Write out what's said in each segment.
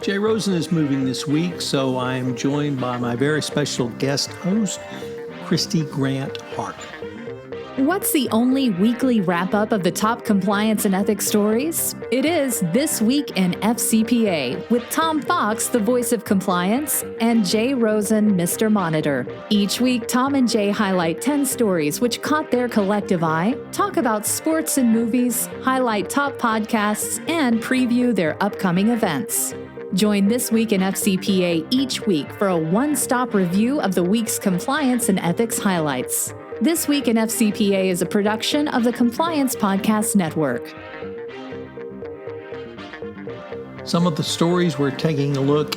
Jay Rosen is moving this week, so I am joined by my very special guest host, Christy Grant Hart. What's the only weekly wrap-up of the top compliance and ethics stories? It is This Week in FCPA with Tom Fox, the voice of compliance, and Jay Rosen, Mr. Monitor. Each week, Tom and Jay highlight 10 stories which caught their collective eye, talk about sports and movies, highlight top podcasts, and preview their upcoming events. Join This Week in FCPA each week for a one-stop review of the week's compliance and ethics highlights. This Week in FCPA is a production of the Compliance Podcast Network. Some of the stories we're taking a look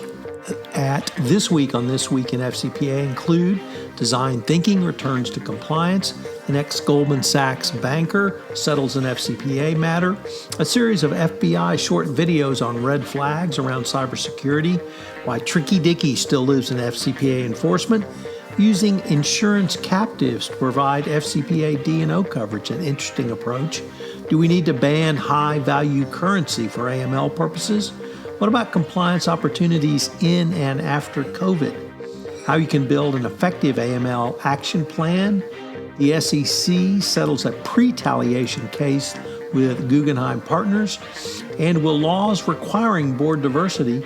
at this week on This Week in FCPA include design thinking returns to compliance, an ex-Goldman Sachs banker settles an FCPA matter, a series of FBI short videos on red flags around cybersecurity, why Tricky Dicky still lives in FCPA enforcement, using insurance captives to provide FCPA D&O coverage, an interesting approach. Do we need to ban high-value currency for AML purposes? What about compliance opportunities in and after COVID? How you can build an effective AML action plan? The SEC settles a pre-taliation case with Guggenheim Partners. And will laws requiring board diversity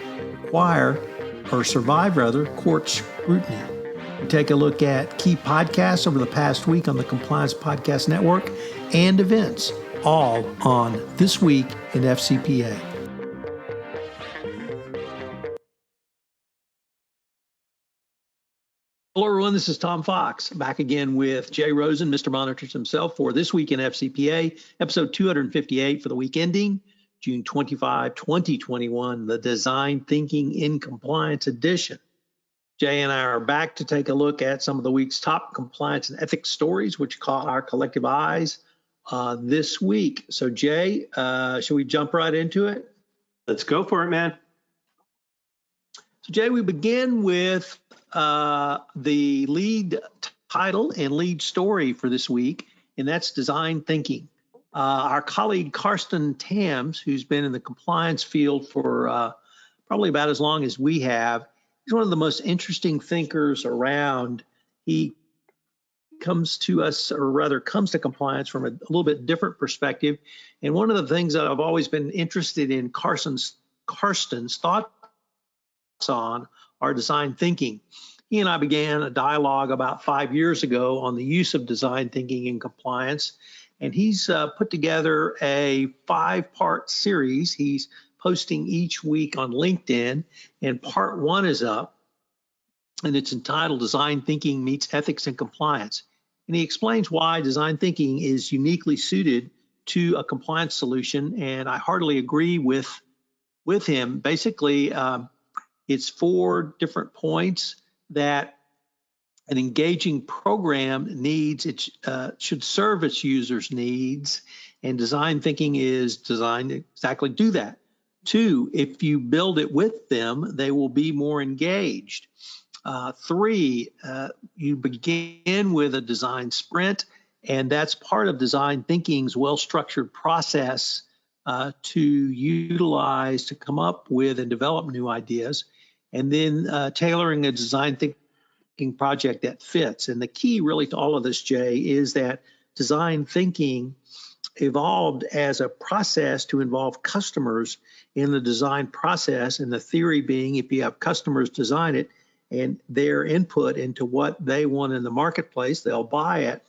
survive court scrutiny? We take a look at key podcasts over the past week on the Compliance Podcast Network and events, all on This Week in FCPA. Hello, everyone. This is Tom Fox, back again with Jay Rosen, Mr. Monitors himself, for This Week in FCPA, episode 258 for the week ending June 25, 2021, the Design Thinking in Compliance edition. Jay and I are back to take a look at some of the week's top compliance and ethics stories, which caught our collective eyes this week. So, Jay, should we jump right into it? Let's go for it, man. So, Jay, we begin with the lead title and lead story for this week, and that's design thinking. Our colleague Karsten Tams, who's been in the compliance field for probably about as long as we have, he's one of the most interesting thinkers around. He comes to us, or rather comes to compliance from a little bit different perspective. And one of the things that I've always been interested in Karsten's thoughts on are design thinking. He and I began a dialogue about 5 years ago on the use of design thinking in compliance. And he's put together a 5-part series. He's posting each week on LinkedIn, and part 1 is up, and it's entitled Design Thinking Meets Ethics and Compliance. And he explains why design thinking is uniquely suited to a compliance solution, and I heartily agree with him. Basically, it's 4 different points that an engaging program needs. It should serve its users' needs, and design thinking is designed to exactly do that. 2, if you build it with them, they will be more engaged. 3, you begin with a design sprint, and that's part of design thinking's well-structured process to utilize to come up with and develop new ideas, and then tailoring a design thinking project that fits. And the key really to all of this, Jay, is that design thinking evolved as a process to involve customers in the design process, and the theory being if you have customers design it and their input into what they want in the marketplace, they'll buy it.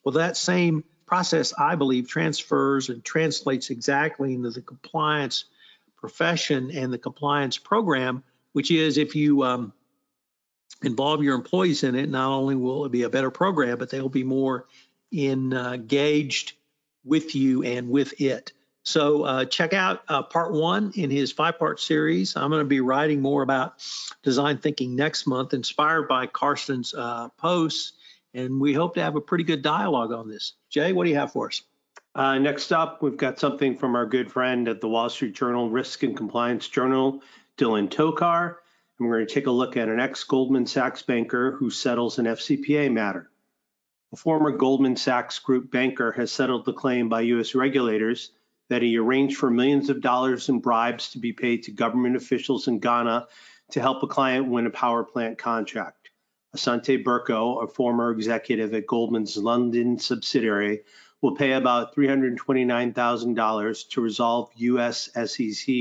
Well, that same process, I believe, transfers and translates exactly into the compliance profession and the compliance program, which is if you involve your employees in it, not only will it be a better program, but they'll be more engaged with you and with it. So check out part 1 in his 5-part series. I'm going to be writing more about design thinking next month, inspired by Karsten's posts, and we hope to have a pretty good dialogue on this. Jay, what do you have for us? Next up, we've got something from our good friend at the Wall Street Journal Risk and Compliance Journal, Dylan Tokar. And we're going to take a look at an ex-Goldman Sachs banker who settles an FCPA matter. A former Goldman Sachs Group banker has settled the claim by U.S. regulators that he arranged for millions of dollars in bribes to be paid to government officials in Ghana to help a client win a power plant contract. Asante Berko, a former executive at Goldman's London subsidiary, will pay about $329,000 to resolve U.S. SEC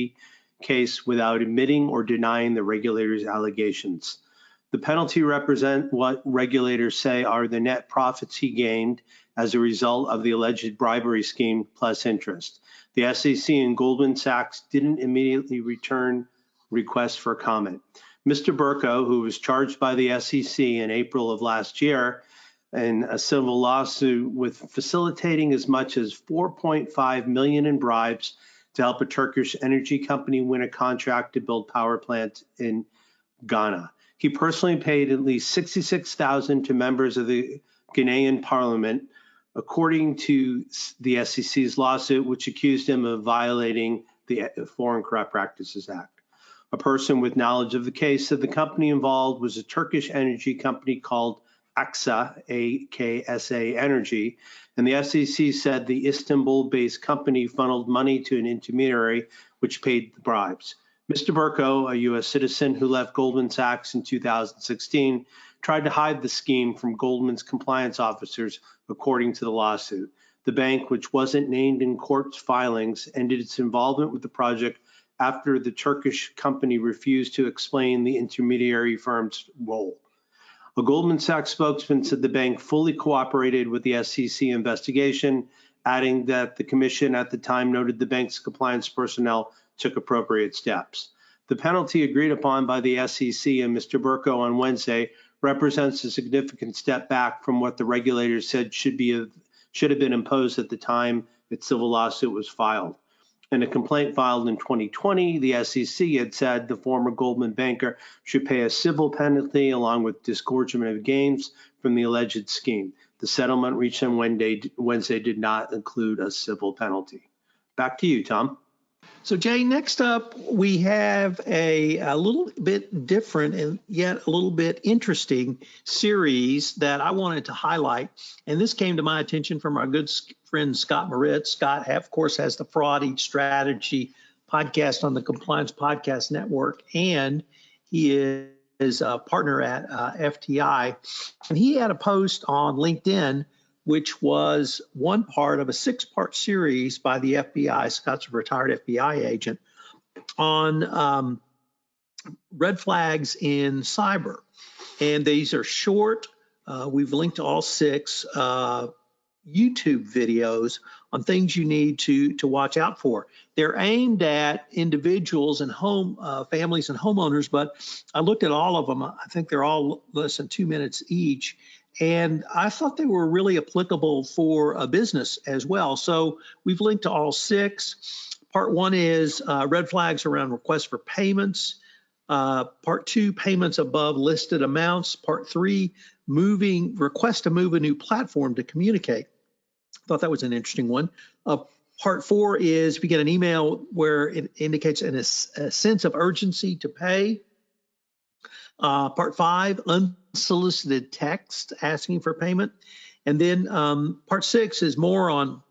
case without admitting or denying the regulator's allegations. The penalty represents what regulators say are the net profits he gained as a result of the alleged bribery scheme plus interest. The SEC and Goldman Sachs didn't immediately return requests for comment. Mr. Berko, who was charged by the SEC in April of last year in a civil lawsuit with facilitating as much as $4.5 million in bribes to help a Turkish energy company win a contract to build power plants in Ghana. He personally paid at least $66,000 to members of the Ghanaian parliament, according to the SEC's lawsuit, which accused him of violating the Foreign Corrupt Practices Act. A person with knowledge of the case said the company involved was a Turkish energy company called AKSA, A-K-S-A Energy, and the SEC said the Istanbul-based company funneled money to an intermediary which paid the bribes. Mr. Berko, a U.S. citizen who left Goldman Sachs in 2016, tried to hide the scheme from Goldman's compliance officers, according to the lawsuit. The bank, which wasn't named in court's filings, ended its involvement with the project after the Turkish company refused to explain the intermediary firm's role. A Goldman Sachs spokesman said the bank fully cooperated with the SEC investigation, adding that the commission at the time noted the bank's compliance personnel took appropriate steps. The penalty agreed upon by the SEC and Mr. Berko on Wednesday represents a significant step back from what the regulators said should have been imposed at the time its civil lawsuit was filed. In a complaint filed in 2020, the SEC had said the former Goldman banker should pay a civil penalty along with disgorgement of gains from the alleged scheme. The settlement reached on Wednesday did not include a civil penalty. Back to you, Tom. So, Jay, next up, we have a little bit different and yet a little bit interesting series that I wanted to highlight. And this came to my attention from our good friend, Scott Moritz. Scott, of course, has the Fraud Eat Strategy podcast on the Compliance Podcast Network, and he is a partner at FTI. And he had a post on LinkedIn which was one part of a 6-part series by the FBI. Scott's a retired FBI agent on red flags in cyber. And these are short. We've linked to all 6 YouTube videos on things you need to watch out for. They're aimed at individuals and families and homeowners, but I looked at all of them. I think they're all less than 2 minutes each. And I thought they were really applicable for a business as well. So we've linked to all 6. Part 1 is red flags around requests for payments. Part 2, payments above listed amounts. Part 3, request to move a new platform to communicate. I thought that was an interesting one. Part 4 is if you get an email where it indicates a sense of urgency to pay. Part 5, unsolicited text asking for payment. And then part 6 is more on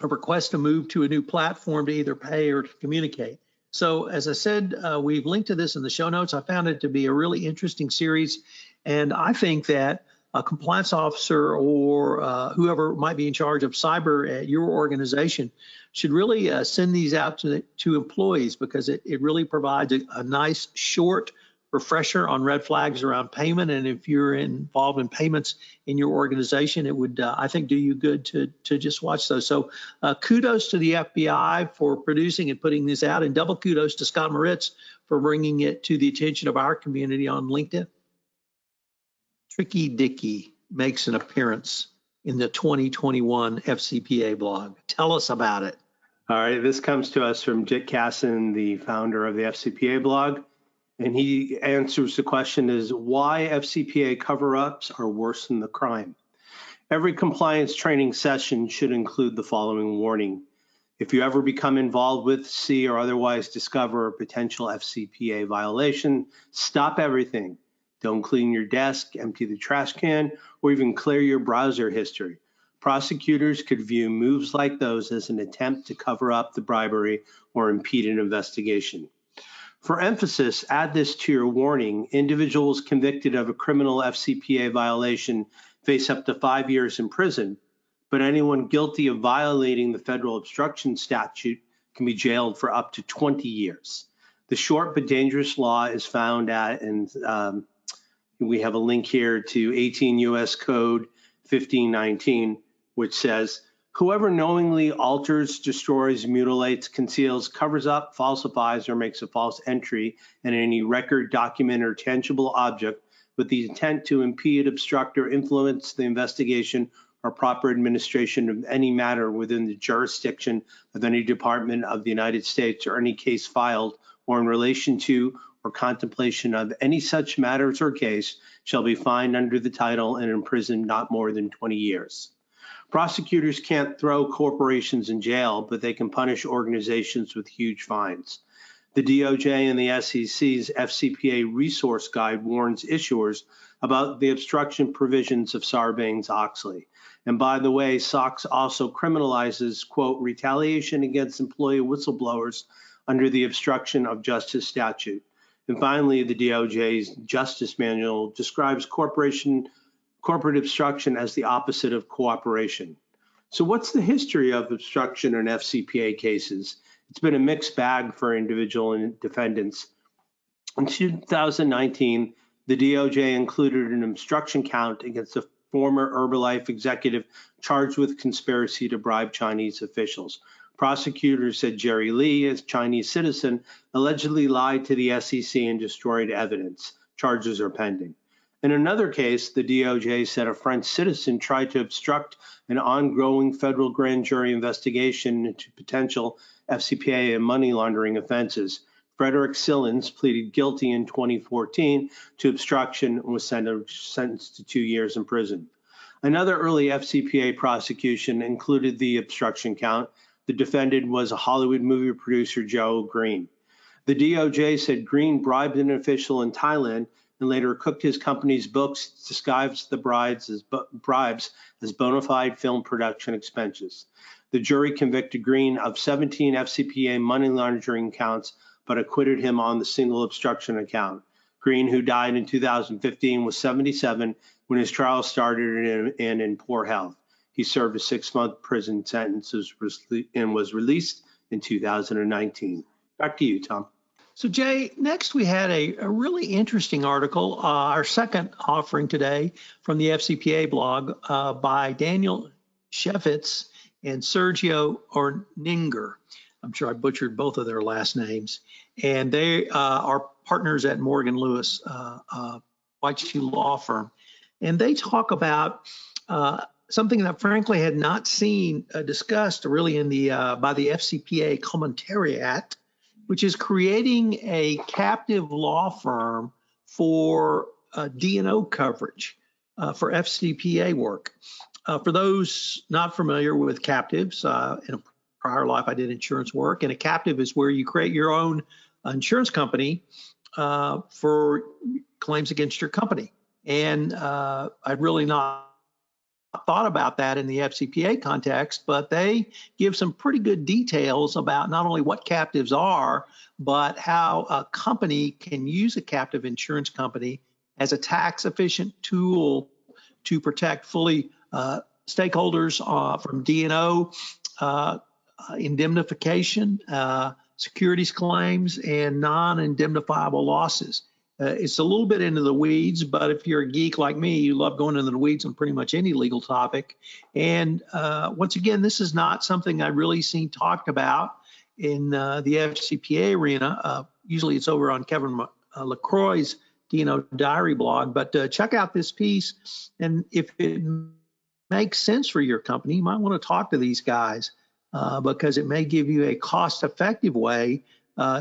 a request to move to a new platform to either pay or to communicate. So as I said, we've linked to this in the show notes. I found it to be a really interesting series. And I think that a compliance officer or whoever might be in charge of cyber at your organization should really send these out to employees, because it really provides a nice short refresher on red flags around payment. And if you're involved in payments in your organization, it would, I think, do you good to just watch those. So kudos to the FBI for producing and putting this out, and double kudos to Scott Moritz for bringing it to the attention of our community on LinkedIn. Tricky Dicky makes an appearance in the 2021 FCPA blog. Tell us about it. All right, this comes to us from Jit Kasson, the founder of the FCPA blog. And he answers the question is why FCPA cover-ups are worse than the crime. Every compliance training session should include the following warning. If you ever become involved with, see, or otherwise discover a potential FCPA violation, stop everything. Don't clean your desk, empty the trash can, or even clear your browser history. Prosecutors could view moves like those as an attempt to cover up the bribery or impede an investigation. For emphasis, add this to your warning. Individuals convicted of a criminal FCPA violation face up to 5 years in prison, but anyone guilty of violating the federal obstruction statute can be jailed for up to 20 years. The short but dangerous law is found at, and we have a link here to 18 U.S. Code 1519, which says, whoever knowingly alters, destroys, mutilates, conceals, covers up, falsifies, or makes a false entry in any record, document, or tangible object with the intent to impede, obstruct, or influence the investigation or proper administration of any matter within the jurisdiction of any department of the United States or any case filed or in relation to or contemplation of any such matters or case shall be fined under the title and imprisoned not more than 20 years. Prosecutors can't throw corporations in jail, but they can punish organizations with huge fines. The DOJ and the SEC's FCPA resource guide warns issuers about the obstruction provisions of Sarbanes-Oxley. And by the way, SOX also criminalizes, quote, retaliation against employee whistleblowers under the obstruction of justice statute. And finally, the DOJ's Justice Manual describes corporate obstruction as the opposite of cooperation. So what's the history of obstruction in FCPA cases? It's been a mixed bag for individual defendants. In 2019, the DOJ included an obstruction count against a former Herbalife executive charged with conspiracy to bribe Chinese officials. Prosecutors said Jerry Lee, a Chinese citizen, allegedly lied to the SEC and destroyed evidence. Charges are pending. In another case, the DOJ said a French citizen tried to obstruct an ongoing federal grand jury investigation into potential FCPA and money laundering offenses. Frederick Sillins pleaded guilty in 2014 to obstruction and was sentenced to 2 years in prison. Another early FCPA prosecution included the obstruction count. The defendant was a Hollywood movie producer, Joe Green. The DOJ said Green bribed an official in Thailand and later cooked his company's books, disguised the bribes as bona fide film production expenses. The jury convicted Green of 17 FCPA money laundering counts, but acquitted him on the single obstruction account. Green, who died in 2015, was 77 when his trial started and in poor health. He served a 6-month prison sentence and was released in 2019. Back to you, Tom. So, Jay, next we had a really interesting article, our second offering today from the FCPA blog by Daniel Shefitz and Sergio Orninger. I'm sure I butchered both of their last names. And they are partners at Morgan Lewis, White Shoe Law Firm. And they talk about something that frankly had not seen discussed really in the by the FCPA Commentariat, which is creating a captive law firm for D&O coverage for FCPA work. For those not familiar with captives, in a prior life I did insurance work, and a captive is where you create your own insurance company for claims against your company. And I'd really not thought about that in the FCPA context, but they give some pretty good details about not only what captives are, but how a company can use a captive insurance company as a tax efficient tool to protect fully stakeholders from D&O, indemnification, securities claims, and non-indemnifiable losses. It's a little bit into the weeds, but if you're a geek like me, you love going into the weeds on pretty much any legal topic. And once again, this is not something I've really seen talked about in the FCPA arena. Usually it's over on Kevin LaCroix's D&O Diary blog, but check out this piece. And if it makes sense for your company, you might want to talk to these guys because it may give you a cost-effective way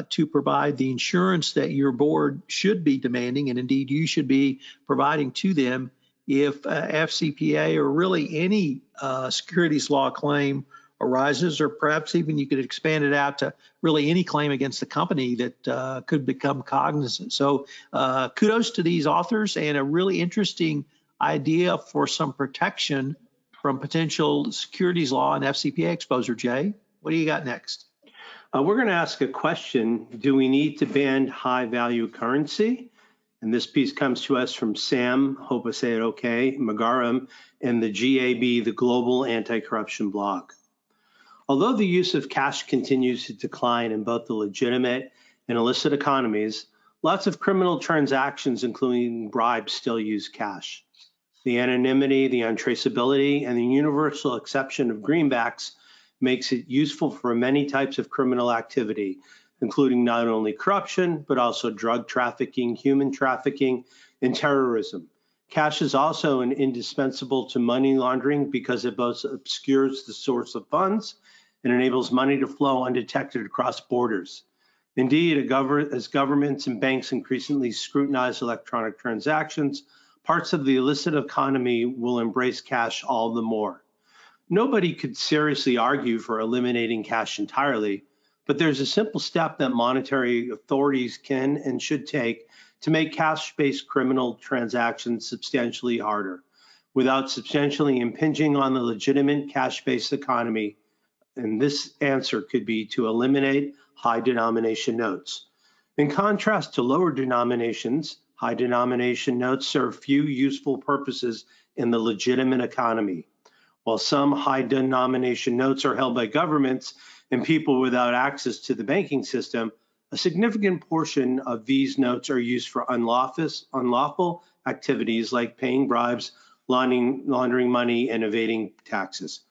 to provide the insurance that your board should be demanding, and indeed you should be providing to them if FCPA or really any securities law claim arises, or perhaps even you could expand it out to really any claim against the company that could become cognizant. So kudos to these authors, and a really interesting idea for some protection from potential securities law and FCPA exposure. Jay, what do you got next? We're going to ask a question. Do we need to ban high value currency? And this piece comes to us from Sam, hope I say it okay, Magaram, and the GAB, the Global Anti-Corruption Blog. Although the use of cash continues to decline in both the legitimate and illicit economies, lots of criminal transactions, including bribes, still use cash. The anonymity, the untraceability, and the universal exception of greenbacks makes it useful for many types of criminal activity, including not only corruption, but also drug trafficking, human trafficking, and terrorism. Cash is also indispensable to money laundering because it both obscures the source of funds and enables money to flow undetected across borders. Indeed, as governments and banks increasingly scrutinize electronic transactions, parts of the illicit economy will embrace cash all the more. Nobody could seriously argue for eliminating cash entirely, but there's a simple step that monetary authorities can and should take to make cash-based criminal transactions substantially harder, without substantially impinging on the legitimate cash-based economy. And this answer could be to eliminate high denomination notes. In contrast to lower denominations, high denomination notes serve few useful purposes in the legitimate economy. While some high denomination notes are held by governments and people without access to the banking system, a significant portion of these notes are used for unlawful activities like paying bribes, laundering money, and evading taxes.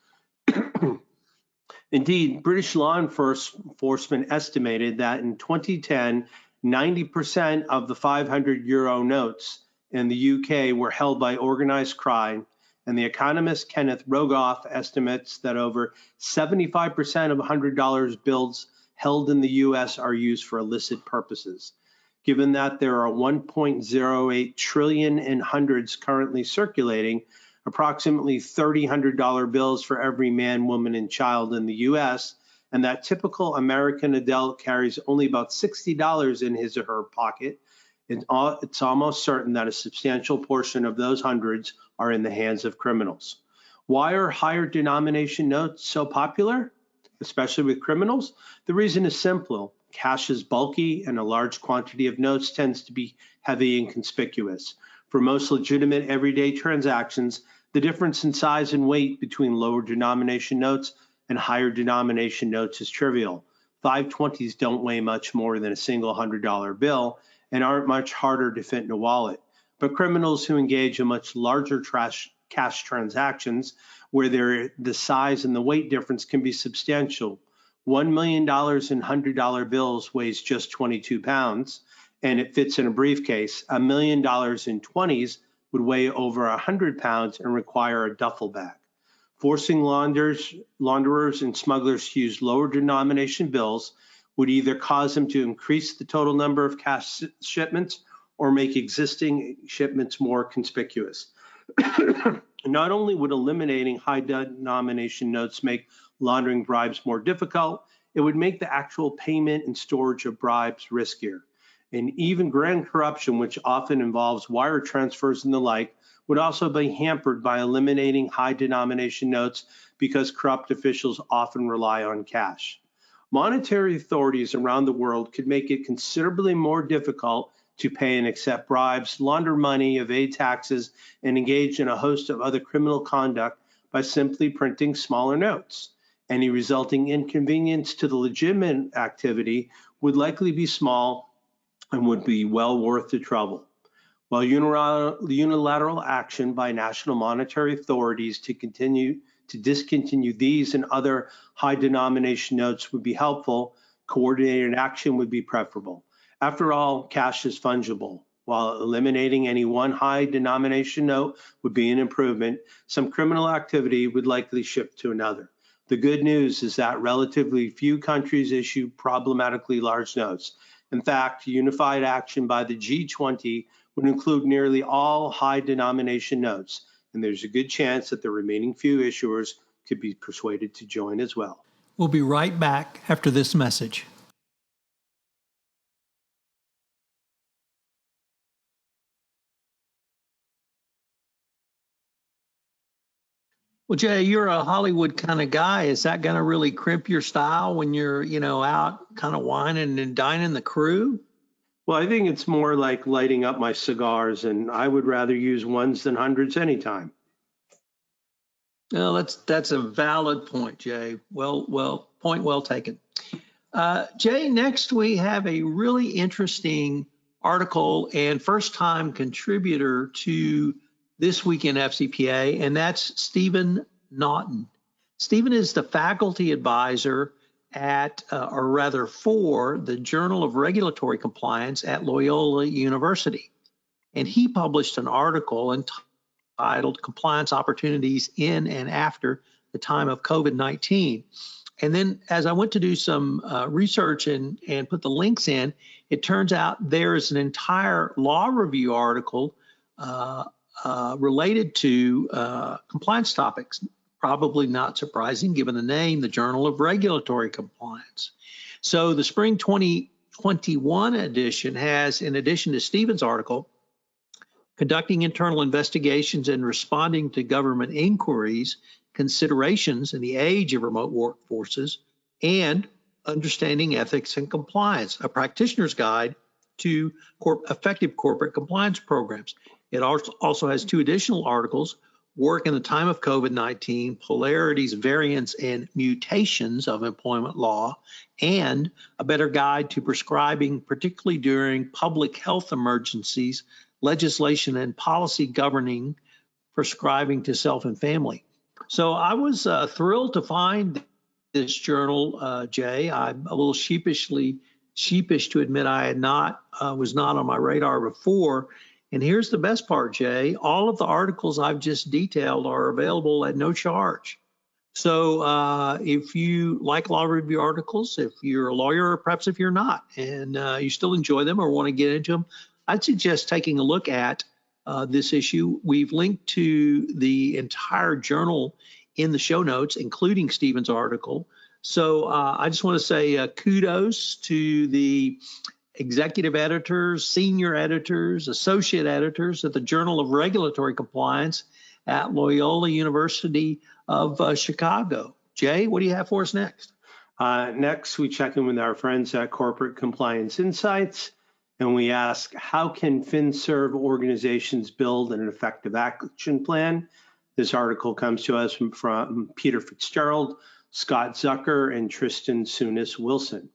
Indeed, British law enforcement estimated that in 2010, 90% of the 500 euro notes in the UK were held by organized crime, and the economist Kenneth Rogoff estimates that over 75% of $100 bills held in the US are used for illicit purposes. Given that there are 1.08 trillion in hundreds currently circulating, approximately $100 bills for every man, woman, and child in the US, and that typical American adult carries only about $60 in his or her pocket, it's almost certain that a substantial portion of those hundreds are in the hands of criminals. Why are higher denomination notes so popular, especially with criminals? The reason is simple. Cash is bulky, and a large quantity of notes tends to be heavy and conspicuous. For most legitimate everyday transactions, the difference in size and weight between lower denomination notes and higher denomination notes is trivial. 520s don't weigh much more than a single $100 bill and aren't much harder to fit in a wallet. But criminals who engage in much larger cash transactions, where the size and the weight difference can be substantial. $1 million in $100 bills weighs just 22 pounds, and it fits in a briefcase. $1 million in 20s would weigh over 100 pounds and require a duffel bag. Forcing launderers and smugglers to use lower denomination bills would either cause them to increase the total number of cash shipments or make existing shipments more conspicuous. Not only would eliminating high denomination notes make laundering bribes more difficult, it would make the actual payment and storage of bribes riskier. And even grand corruption, which often involves wire transfers and the like, would also be hampered by eliminating high denomination notes because corrupt officials often rely on cash. Monetary authorities around the world could make it considerably more difficult to pay and accept bribes, launder money, evade taxes, and engage in a host of other criminal conduct by simply printing smaller notes. Any resulting inconvenience to the legitimate activity would likely be small and would be well worth the trouble. While unilateral action by national monetary authorities to discontinue these and other high denomination notes would be helpful, coordinated action would be preferable. After all, cash is fungible. While eliminating any one high denomination note would be an improvement, some criminal activity would likely shift to another. The good news is that relatively few countries issue problematically large notes. In fact, unified action by the G20 would include nearly all high denomination notes, and there's a good chance that the remaining few issuers could be persuaded to join as well. We'll be right back after this message. Well, Jay, you're a Hollywood kind of guy. Is that going to really crimp your style when you're, out kind of whining and dining the crew? Well, I think it's more like lighting up my cigars, and I would rather use ones than hundreds anytime. Well, that's a valid point, Jay. Point well taken. Jay, next we have a really interesting article and first-time contributor to This Week in FCPA, and that's Stephen Naughton. Stephen is the faculty advisor for the Journal of Regulatory Compliance at Loyola University. And he published an article entitled Compliance Opportunities in and After the Time of COVID-19. And then as I went to do some research and put the links in, it turns out there is an entire law review article related to compliance topics. Probably not surprising given the name, the Journal of Regulatory Compliance. So the spring 2021 edition has, in addition to Stephen's article, conducting internal investigations and responding to government inquiries, considerations in the age of remote workforces, and understanding ethics and compliance, a practitioner's guide to effective corporate compliance programs. It also has two additional articles, Work in the Time of COVID-19, Polarities, Variants, and Mutations of Employment Law, and a better guide to prescribing, particularly during public health emergencies, legislation and policy governing prescribing to self and family. So I was thrilled to find this journal, Jay. I'm a little sheepish to admit I was not on my radar before. And here's the best part, Jay. All of the articles I've just detailed are available at no charge. So if you like law review articles, if you're a lawyer, or perhaps if you're not, and you still enjoy them or want to get into them, I'd suggest taking a look at this issue. We've linked to the entire journal in the show notes, including Stephen's article. So I just want to say kudos to the executive editors, senior editors, associate editors at the Journal of Regulatory Compliance at Loyola University of Chicago. Jay, what do you have for us next? Next, we check in with our friends at Corporate Compliance Insights, and we ask, how can FinServe organizations build an effective action plan? This article comes to us from Peter Fitzgerald, Scott Zucker, and Tristan Sunis Wilson.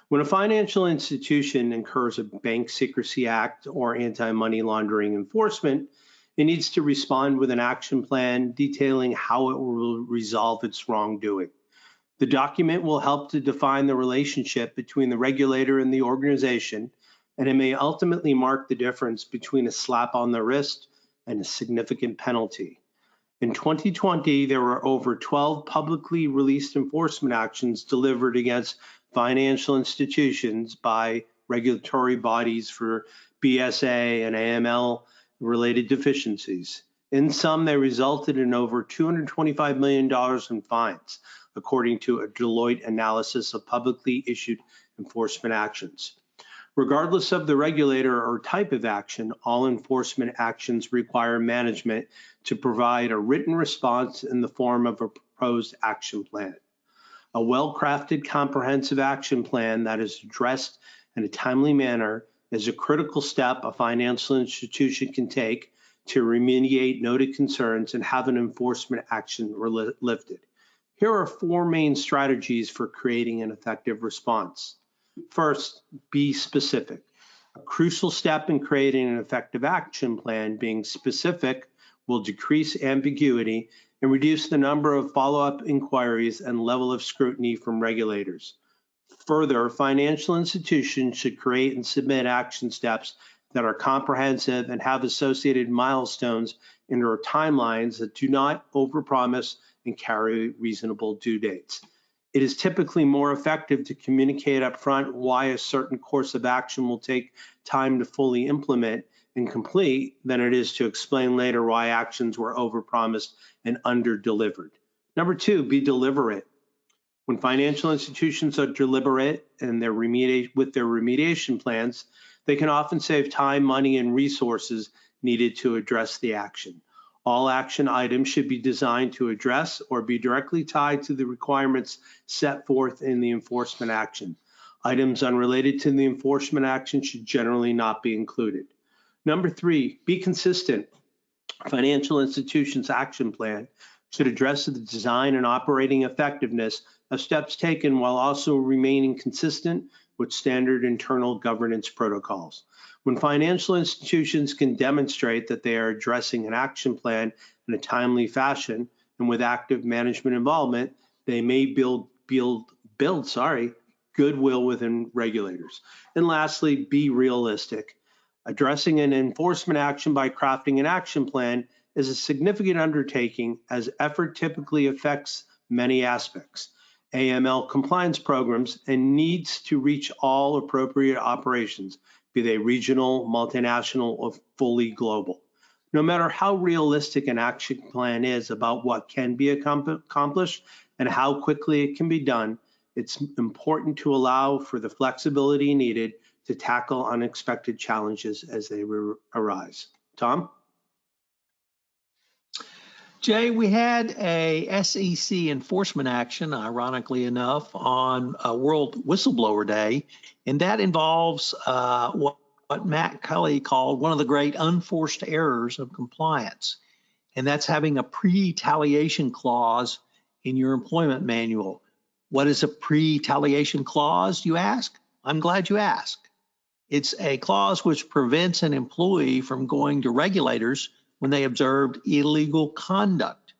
When a financial institution incurs a Bank Secrecy Act or anti-money laundering enforcement, it needs to respond with an action plan detailing how it will resolve its wrongdoing. The document will help to define the relationship between the regulator and the organization, and it may ultimately mark the difference between a slap on the wrist and a significant penalty. In 2020, there were over 12 publicly released enforcement actions delivered against financial institutions by regulatory bodies for BSA and AML-related deficiencies. In sum, they resulted in over $225 million in fines, according to a Deloitte analysis of publicly issued enforcement actions. Regardless of the regulator or type of action, all enforcement actions require management to provide a written response in the form of a proposed action plan. A well-crafted comprehensive action plan that is addressed in a timely manner is a critical step a financial institution can take to remediate noted concerns and have an enforcement action lifted. Here are four main strategies for creating an effective response. First, be specific. A crucial step in creating an effective action plan, being specific, will decrease ambiguity and reduce the number of follow-up inquiries and level of scrutiny from regulators. Further, financial institutions should create and submit action steps that are comprehensive and have associated milestones and/or timelines that do not overpromise and carry reasonable due dates. It is typically more effective to communicate upfront why a certain course of action will take time to fully implement and complete than it is to explain later why actions were overpromised and underdelivered. Number two, be deliberate. When financial institutions are deliberate and with their remediation plans, they can often save time, money, and resources needed to address the action. All action items should be designed to address or be directly tied to the requirements set forth in the enforcement action. Items unrelated to the enforcement action should generally not be included. Number 3, be consistent. Financial institutions' action plan should address the design and operating effectiveness of steps taken while also remaining consistent with standard internal governance protocols. When financial institutions can demonstrate that they are addressing an action plan in a timely fashion and with active management involvement, they may build goodwill within regulators. And lastly, be realistic. Addressing an enforcement action by crafting an action plan is a significant undertaking, as effort typically affects many aspects. AML compliance programs and needs to reach all appropriate operations, be they regional, multinational, or fully global. No matter how realistic an action plan is about what can be accomplished and how quickly it can be done, it's important to allow for the flexibility needed to tackle unexpected challenges as they arise. Tom? Jay, we had a SEC enforcement action, ironically enough, on World Whistleblower Day, and that involves what Matt Kelly called one of the great unforced errors of compliance, and that's having a pre-retaliation clause in your employment manual. What is a pre-retaliation clause, you ask? I'm glad you asked. It's a clause which prevents an employee from going to regulators when they observed illegal conduct.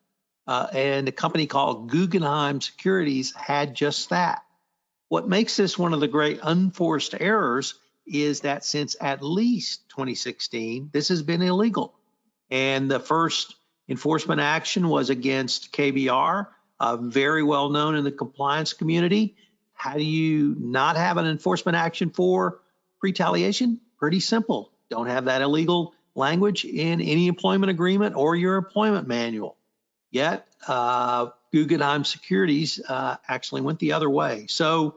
And a company called Guggenheim Securities had just that. What makes this one of the great unforced errors is that since at least 2016, this has been illegal. And the first enforcement action was against KBR, very well known in the compliance community. How do you not have an enforcement action for retaliation? Pretty simple. Don't have that illegal language in any employment agreement or your employment manual. Yet, Guggenheim Securities actually went the other way. So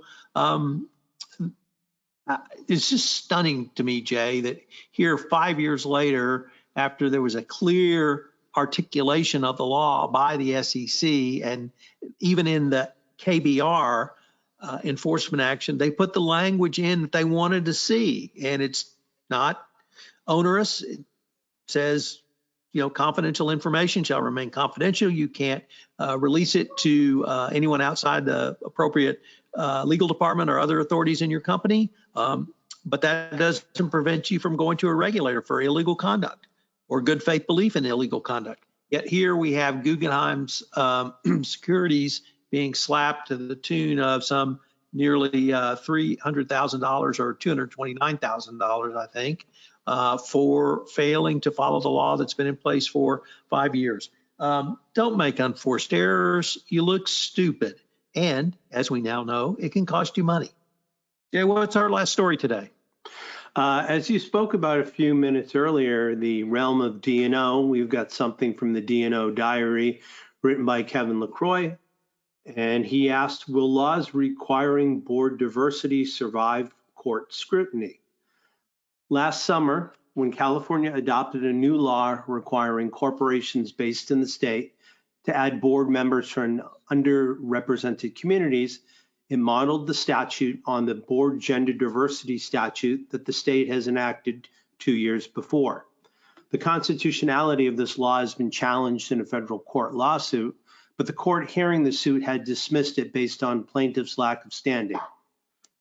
it's just stunning to me, Jay, that here 5 years later, after there was a clear articulation of the law by the SEC, and even in the KBR enforcement action, they put the language in that they wanted to see, and it's not onerous. It says, confidential information shall remain confidential. You can't release it to anyone outside the appropriate legal department or other authorities in your company. But that doesn't prevent you from going to a regulator for illegal conduct or good faith belief in illegal conduct. Yet here we have Guggenheim's securities being slapped to the tune of some nearly $300,000 or $229,000, I think, for failing to follow the law that's been in place for 5 years. Don't make unforced errors. You look stupid. And as we now know, it can cost you money. Jay, what's our last story today? As you spoke about a few minutes earlier, the realm of D&O, we've got something from the D&O diary written by Kevin LaCroix. And he asked, will laws requiring board diversity survive court scrutiny? Last summer, when California adopted a new law requiring corporations based in the state to add board members from underrepresented communities, it modeled the statute on the board gender diversity statute that the state has enacted 2 years before. The constitutionality of this law has been challenged in a federal court lawsuit, but the court hearing the suit had dismissed it based on plaintiff's lack of standing.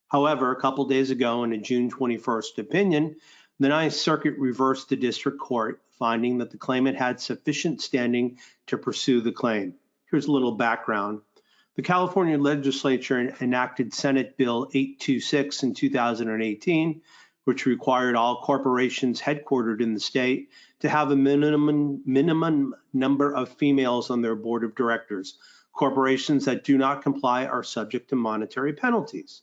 However, a couple days ago in a June 21st opinion, the Ninth Circuit reversed the district court, finding that the claimant had sufficient standing to pursue the claim. Here's a little background. The California legislature enacted Senate Bill 826 in 2018, which required all corporations headquartered in the state to have a minimum number of females on their board of directors. Corporations that do not comply are subject to monetary penalties.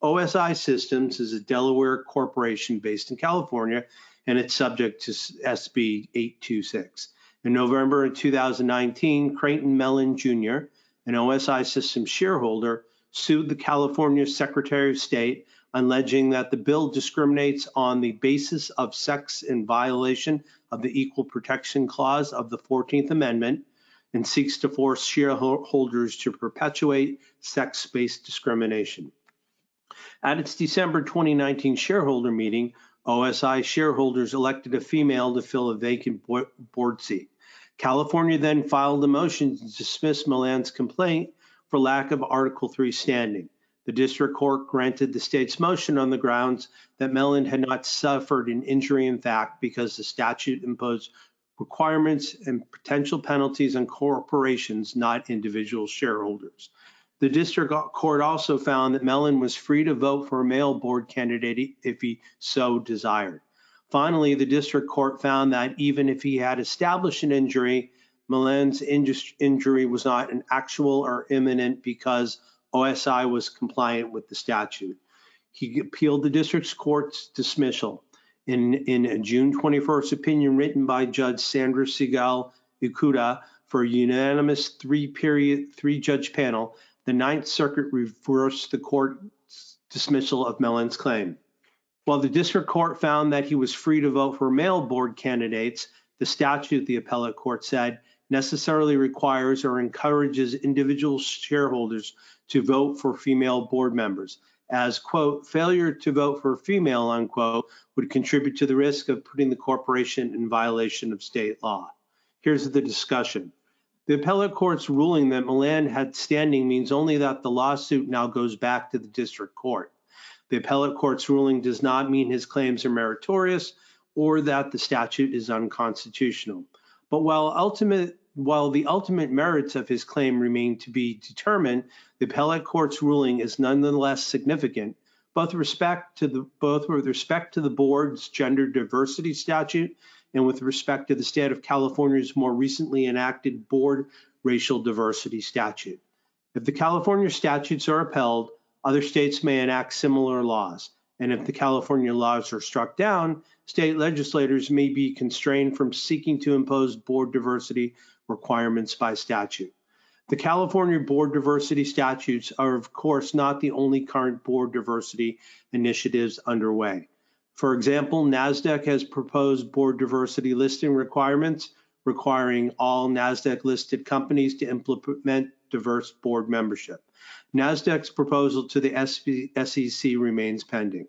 OSI Systems is a Delaware corporation based in California, and it's subject to SB 826. In November of 2019, Creighton Mellon Jr., an OSI Systems shareholder, sued the California Secretary of State alleging that the bill discriminates on the basis of sex in violation of the Equal Protection Clause of the 14th Amendment and seeks to force shareholders to perpetuate sex-based discrimination. At its December 2019 shareholder meeting, OSI shareholders elected a female to fill a vacant board seat. California then filed a motion to dismiss Milan's complaint for lack of Article III standing. The district court granted the state's motion on the grounds that Mellon had not suffered an injury in fact because the statute imposed requirements and potential penalties on corporations, not individual shareholders. The district court also found that Mellon was free to vote for a male board candidate if he so desired. Finally, the district court found that even if he had established an injury, Mellon's injury was not an actual or imminent because OSI was compliant with the statute. He appealed the district court's dismissal. In a June 21st opinion written by Judge Sandra Sigal Ikuda for a unanimous three-judge panel, the Ninth Circuit reversed the court's dismissal of Mellon's claim. While the district court found that he was free to vote for male board candidates, the statute, the appellate court said, necessarily requires or encourages individual shareholders to vote for female board members, as, quote, failure to vote for a female, unquote, would contribute to the risk of putting the corporation in violation of state law. Here's the discussion. The appellate court's ruling that Milan had standing means only that the lawsuit now goes back to the district court. The appellate court's ruling does not mean his claims are meritorious or that the statute is unconstitutional. But while the ultimate merits of his claim remain to be determined, the appellate court's ruling is nonetheless significant, both with respect to the board's gender diversity statute and with respect to the state of California's more recently enacted board racial diversity statute. If the California statutes are upheld, other states may enact similar laws. And if the California laws are struck down, state legislators may be constrained from seeking to impose board diversity requirements by statute. The California board diversity statutes are, of course, not the only current board diversity initiatives underway. For example, NASDAQ has proposed board diversity listing requirements requiring all NASDAQ-listed companies to implement diverse board membership. NASDAQ's proposal to the SEC remains pending.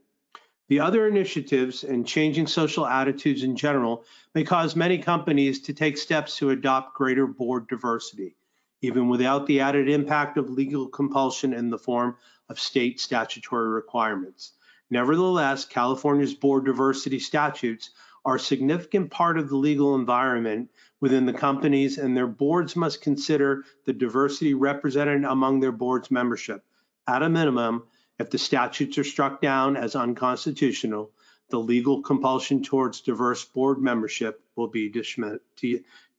The other initiatives and changing social attitudes in general may cause many companies to take steps to adopt greater board diversity, even without the added impact of legal compulsion in the form of state statutory requirements. Nevertheless, California's board diversity statutes are a significant part of the legal environment within the companies, and their boards must consider the diversity represented among their board's membership. At a minimum, if the statutes are struck down as unconstitutional, the legal compulsion towards diverse board membership will be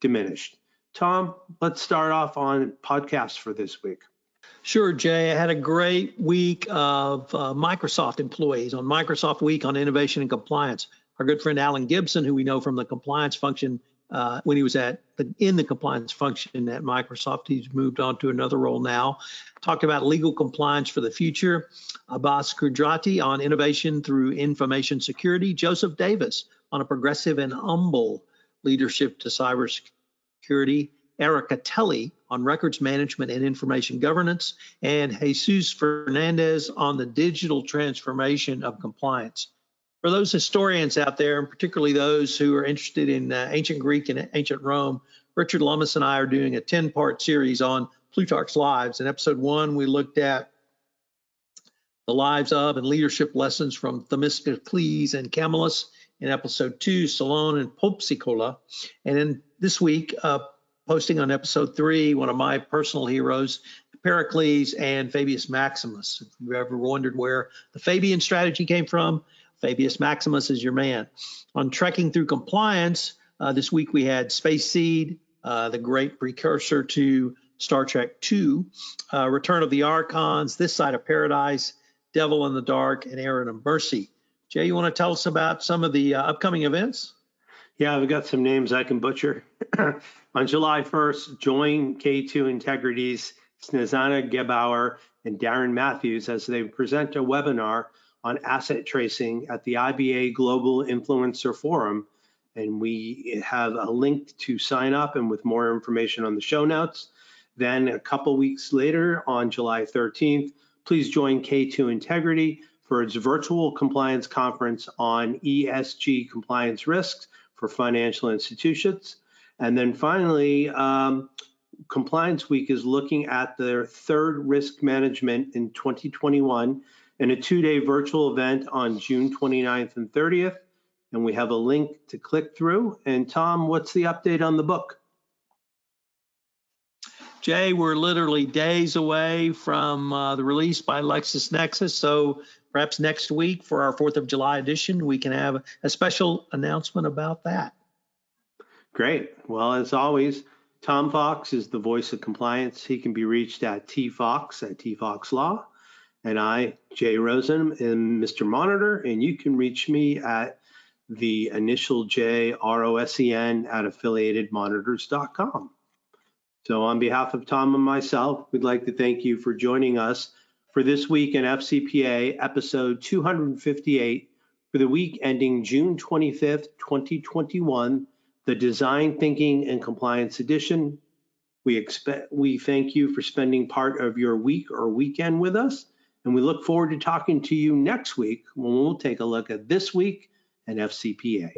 diminished. Tom, let's start off on podcasts for this week. Sure, Jay. I had a great week of Microsoft employees on Microsoft Week on Innovation and Compliance. Our good friend Alan Gibson, who we know from the compliance function when he was in the compliance function at Microsoft, he's moved on to another role now, talked about legal compliance for the future. Abbas Kudrati on innovation through information security. Joseph Davis on a progressive and humble leadership to cybersecurity. Erica Telly on records management and information governance, and Jesus Fernandez on the digital transformation of compliance. For those historians out there, and particularly those who are interested in ancient Greek and ancient Rome, Richard Lummis and I are doing a 10-part series on Plutarch's lives. In episode 1, we looked at the lives of and leadership lessons from Themistocles and Camillus. In episode 2, Solon and Popsicola. And then this week, posting on episode 3, one of my personal heroes, Pericles and Fabius Maximus. If you've ever wondered where the Fabian strategy came from, Fabius Maximus is your man. On trekking through compliance, this week we had Space Seed, the great precursor to Star Trek II, Return of the Archons, This Side of Paradise, Devil in the Dark, and Errand of Mercy. Jay, you want to tell us about some of the upcoming events? Yeah, we've got some names I can butcher. On July 1st, join K2 Integrity's Snezana Gebauer and Darren Matthews as they present a webinar on asset tracing at the IBA Global Influencer Forum. And we have a link to sign up and with more information on the show notes. Then a couple weeks later on July 13th, please join K2 Integrity for its virtual compliance conference on ESG compliance risks for financial institutions. And then finally, Compliance Week is looking at their third risk management in 2021 and a 2-day virtual event on June 29th and 30th. And we have a link to click through. And Tom, what's the update on the book? Jay, we're literally days away from the release by LexisNexis. So perhaps next week for our 4th of July edition, we can have a special announcement about that. Great. Well, as always, Tom Fox is the voice of compliance. He can be reached at tfox at tfoxlaw. And I, Jay Rosen, am Mr. Monitor. And you can reach me at the initial J, ROSEN at affiliatedmonitors.com. So on behalf of Tom and myself, we'd like to thank you for joining us for This Week in FCPA, episode 258, for the week ending June 25th, 2021, the Design Thinking and Compliance Edition. We thank you for spending part of your week or weekend with us, and we look forward to talking to you next week when we'll take a look at This Week in FCPA.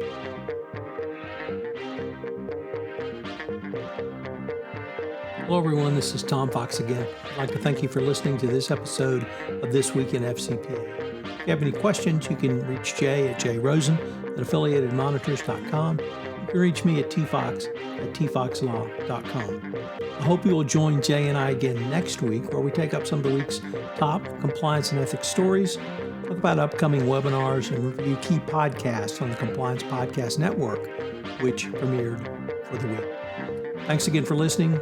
Hello, everyone. This is Tom Fox again. I'd like to thank you for listening to this episode of This Week in FCPA. If you have any questions, you can reach Jay at jrosen at affiliatedmonitors.com. You can reach me at tfox at tfoxlaw.com. I hope you will join Jay and I again next week, where we take up some of the week's top compliance and ethics stories, talk about upcoming webinars, and review key podcasts on the Compliance Podcast Network, which premiered for the week. Thanks again for listening.